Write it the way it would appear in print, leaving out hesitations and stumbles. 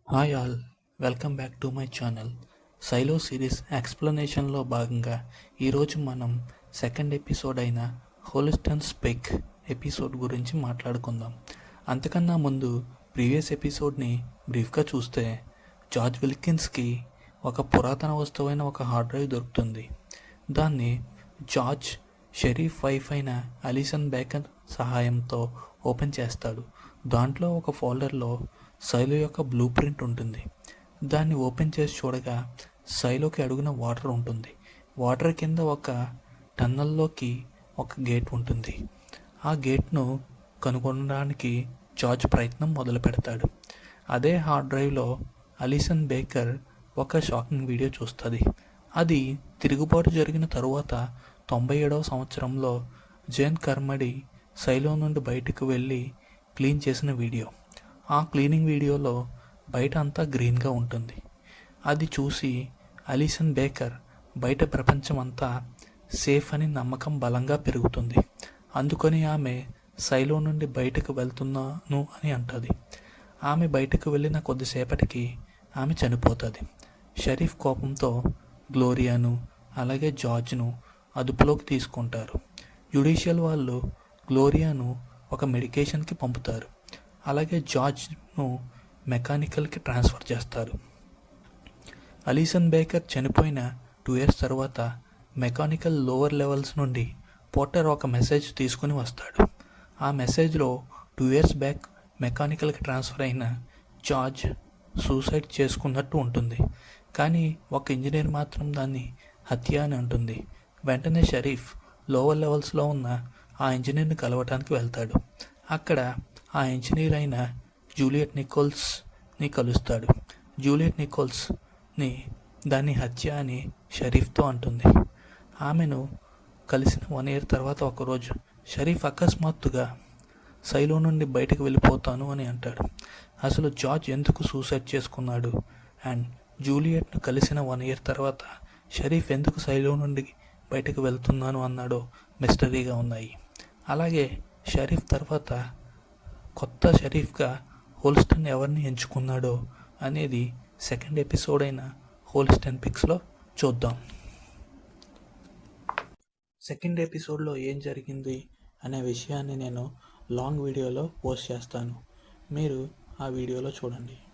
Hi all, welcome back to my channel. Silo series ఎక్స్ప్లెనేషన్లో భాగంగా ఈరోజు మనం సెకండ్ ఎపిసోడ్ అయిన హోలిస్టన్ స్పెక్ ఎపిసోడ్ గురించి మాట్లాడుకుందాం. అంతకన్నా ముందు ప్రీవియస్ ఎపిసోడ్ని బ్రీఫ్గా చూస్తే జార్జ్ విల్కిన్స్కి ఒక పురాతన వస్తువైన ఒక హార్డ్ డ్రైవ్ దొరుకుతుంది. దాన్ని జార్జ్ షెరీఫ్ వైఫ్ అయిన అలిసన్ బేకర్ సహాయంతో ఓపెన్ చేస్తాడు. దాంట్లో ఒక ఫోల్డర్లో సైలో యొక్క బ్లూ ప్రింట్ ఉంటుంది. దాన్ని ఓపెన్ చేసి చూడగా సైలోకి అడుగున వాటర్ ఉంటుంది. వాటర్ కింద ఒక టన్నల్లోకి ఒక గేట్ ఉంటుంది. ఆ గేట్ను కనుగొనడానికి జార్జ్ ప్రయత్నం మొదలు పెడతాడు. అదే హార్డ్ డ్రైవ్లో అలిసన్ బేకర్ ఒక షాకింగ్ వీడియో చూస్తుంది. అది తిరుగుబాటు జరిగిన తరువాత 97వ సంవత్సరంలో జేన్ కర్మడి సైలో నుండి బయటకు వెళ్ళి క్లీన్ చేసిన వీడియో. ఆ క్లీనింగ్ వీడియోలో బయట అంతా గ్రీన్గా ఉంటుంది. అది చూసి అలిసన్ బేకర్ బయట ప్రపంచం అంతా సేఫ్ అని నమ్మకం బలంగా పెరుగుతుంది. అందుకని ఆమె సైలో నుండి బయటకు వెళ్తున్నాను అని అంటుంది. ఆమె బయటకు వెళ్ళిన కొద్దిసేపటికి ఆమె చనిపోతుంది. షరీఫ్ కోపంతో గ్లోరియాను అలాగే జార్జ్ను అదుపులోకి తీసుకుంటారు. జ్యుడిషియల్ వాళ్ళు గ్లోరియాను ఒక మెడికేషన్కి పంపుతారు. అలాగే జార్జ్ను మెకానికల్కి ట్రాన్స్ఫర్ చేస్తారు. అలిసన్ బేకర్ చనిపోయిన 2 years తర్వాత మెకానికల్ లోవర్ లెవెల్స్ నుండి పోర్టర్ ఒక మెసేజ్ తీసుకుని వస్తాడు. ఆ మెసేజ్లో 2 years బ్యాక్ మెకానికల్కి ట్రాన్స్ఫర్ అయిన జార్జ్ సూసైడ్ చేసుకున్నట్టు ఉంటుంది. కానీ ఒక ఇంజనీర్ మాత్రం దాన్ని హత్య అని అంటుంది. వెంటనే షరీఫ్ లోవర్ లెవెల్స్లో ఉన్న ఆ ఇంజనీర్ని కలవటానికి వెళ్తాడు. అక్కడ ఆ ఇంజనీర్ అయిన జూలియట్ నికోల్స్ని కలుస్తాడు. జూలియట్ నికోల్స్ని దాన్ని హత్య అని షరీఫ్తో అంటుంది. ఆమెను కలిసిన 1 year తర్వాత ఒకరోజు షరీఫ్ అకస్మాత్తుగా సైలో నుండి బయటకు వెళ్ళిపోతాను అని అంటాడు. అసలు జార్జ్ ఎందుకు సూసైడ్ చేసుకున్నాడు అండ్ జూలియట్ను కలిసిన 1 year తర్వాత షరీఫ్ ఎందుకు సైలో నుండి బయటకు వెళ్తున్నాను అన్నాడో మిస్టరీగా ఉన్నాయి. అలాగే షరీఫ్ తర్వాత కొత్త షరీఫ్గా హోలిస్టన్ ఎవరిని ఎంచుకున్నాడో అనేది సెకండ్ ఎపిసోడ్ అయిన హోలిస్టన్ పిక్స్లో చూద్దాం. సెకండ్ ఎపిసోడ్లో ఏం జరిగింది అనే విషయాన్ని నేను లాంగ్ వీడియోలో పోస్ట్ చేస్తాను. మీరు ఆ వీడియోలో చూడండి.